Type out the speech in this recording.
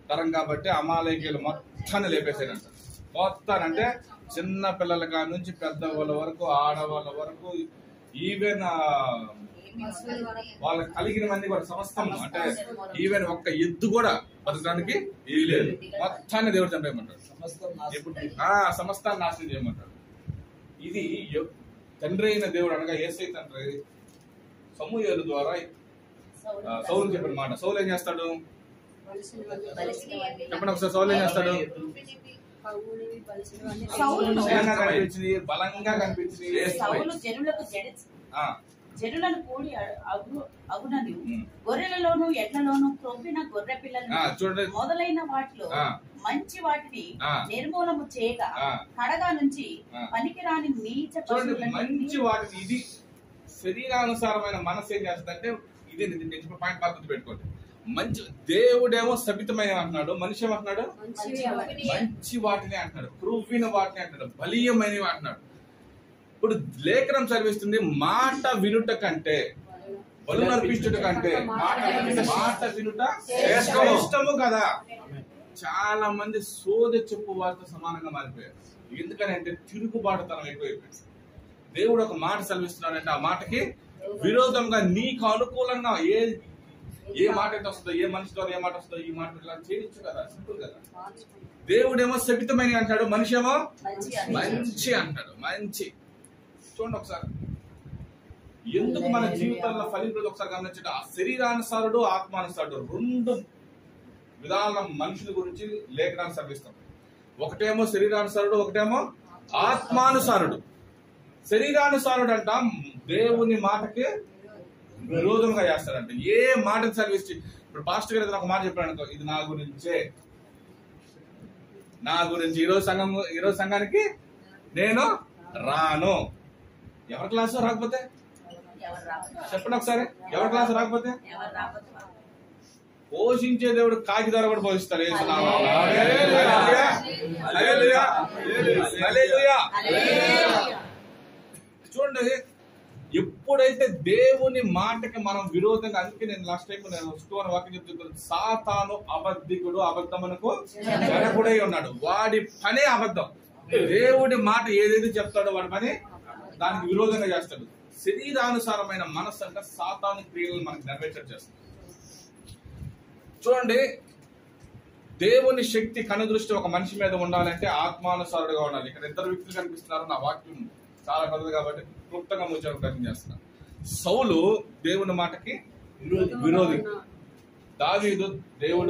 తరం కాబట్టి అమాలేకీయులు మొత్తాన్ని లేపేసాడంట. మొత్తానంటే చిన్న పిల్లల కాడి నుంచి పెద్దవాళ్ళ వరకు, ఆడవాళ్ళ వరకు, ఈవెన్ వాళ్ళకి కలిగినవన్నీ కూడా సమస్తం, అంటే ఈవెన్ ఒక్క ఎద్దు కూడా బతకడానికి లేదు. మొత్తాన్ని దేవుడు చంపేయమంటాడు, సమస్తాన్ని నాశనం చేయమంటాడు. ఇది తండ్రి అయిన దేవుడు అనగా యేసయ్య తండ్రి సమూయేలు ద్వారా సౌలు చెప్పిన మాట. సౌలు ఏం చేస్తాడు చెప్పండి ఒకసారి. సౌలు ఏం చేస్తాడు? కనిపించింది, బలంగా కనిపించింది. జనులను కూడి అగునని గొర్రెలలోను ఎడ్లలోను క్రొవ్విన గొర్రె పిల్లలను మొదలైన వాటిలో మంచి వాటిని నిర్మూలము చేయగా కడగా నుంచి పనికిరాని నీచ మంచి వాటిని, ఇది శరీరానుసారమైన మనసు ఏం చేస్తుందంటే, ఇది పాయింట్ బాగా గుర్తుపెట్టుకోండి. మంచి దేవుడేమో సబితమైన అంటున్నాడు, మనిషి ఏమంటున్నాడు? మంచి వాటిని అంటున్నాడు, క్రొవ్విన వాటిని అంటున్నాడు, బలీయమైనవి అంటున్నాడు. ఇప్పుడు లేఖనం చదివిస్తుంది, మాట వినుట కంటే బలు నర్పించుట కంటే మాట వినుట ఇష్టము కదా. చాలా మంది సోద చెప్పు వారితో సమానంగా మారిపోయారు. ఎందుకని అంటే తిరుగుబాటుతనం ఎక్కువైపోయింది. దేవుడు ఒక మాట చదివిస్తున్నాడంటే ఆ మాటకి విరోధంగా, నీకు అనుకూలంగా ఏ మాట అయితే వస్తుందో, ఏ మనిషి ద్వారా ఏ మాట వస్తుందో, ఈ మాట ఇలా చేయొచ్చు కదా, సింపుల్ కదా. దేవుడేమో శపితమైన అంటాడు, మనిషి ఏమో మంచి అంటాడు. మంచి చూడండి ఒకసారి, ఎందుకు మన జీవితాల్లో ఫలింపు ఒకసారి గమనించండి. ఆ శరీరానుసారుడు, ఆత్మానుసారుడు రెండు విధాల మనుషుల గురించి లేఖనాన్ని చదివిస్తాం. ఒకటేమో శరీరానుసారుడు, ఒకటేమో ఆత్మానుసారుడు. శరీరానుసారుడు అంట దేవుని మాటకి విరోధంగా చేస్తాడంట. ఏ మాటను చదివించి, ఇప్పుడు పాస్టర్ గారు ఒక మాట చెప్పాడు అనుకో, ఇది నా గురించే, నా గురించి ఈరోజు సంఘానికి నేను రాను. ఎవరి క్లాసు రాకపోతే చెప్పండి ఒకసారి, ఎవరి క్లాసు రాకపోతే? పోషించే దేవుడు కాకి ద్వారా కూడా పోషిస్తాడు. చూడండి, ఎప్పుడైతే దేవుని మాటకి మనం విరోధంగా, అందుకే నేను లాస్ట్ టైం వాక్యం చెప్తున్నాను, సాతాను అబద్ధికుడు, అబద్ధమునకు జనకుడై ఉన్నాడు. వాడి పనే అబద్ధం. దేవుడి మాట ఏదైతే చెప్తాడో వాడి పని దానికి విరోధంగా చేస్తాడు. శరీరానుసారమైన మనస్సు అంటే సాతాను క్రియలను మనకు నెరవేర్చడం చేస్తుంది. చూడండి, దేవుని శక్తి కనుదృష్టి ఒక మనిషి మీద ఉండాలంటే ఆత్మానుసారుడుగా ఉండాలి. ఇక్కడ ఇద్దరు వ్యక్తులు కనిపిస్తున్నారు. నా వాక్యం చాలా పెద్దది కాబట్టి క్లుప్తంగా ముచ్చే ప్రయత్నం చేస్తున్నాను. సౌలు దేవుని మాటకి విరోధి, దావీదు దేవుడు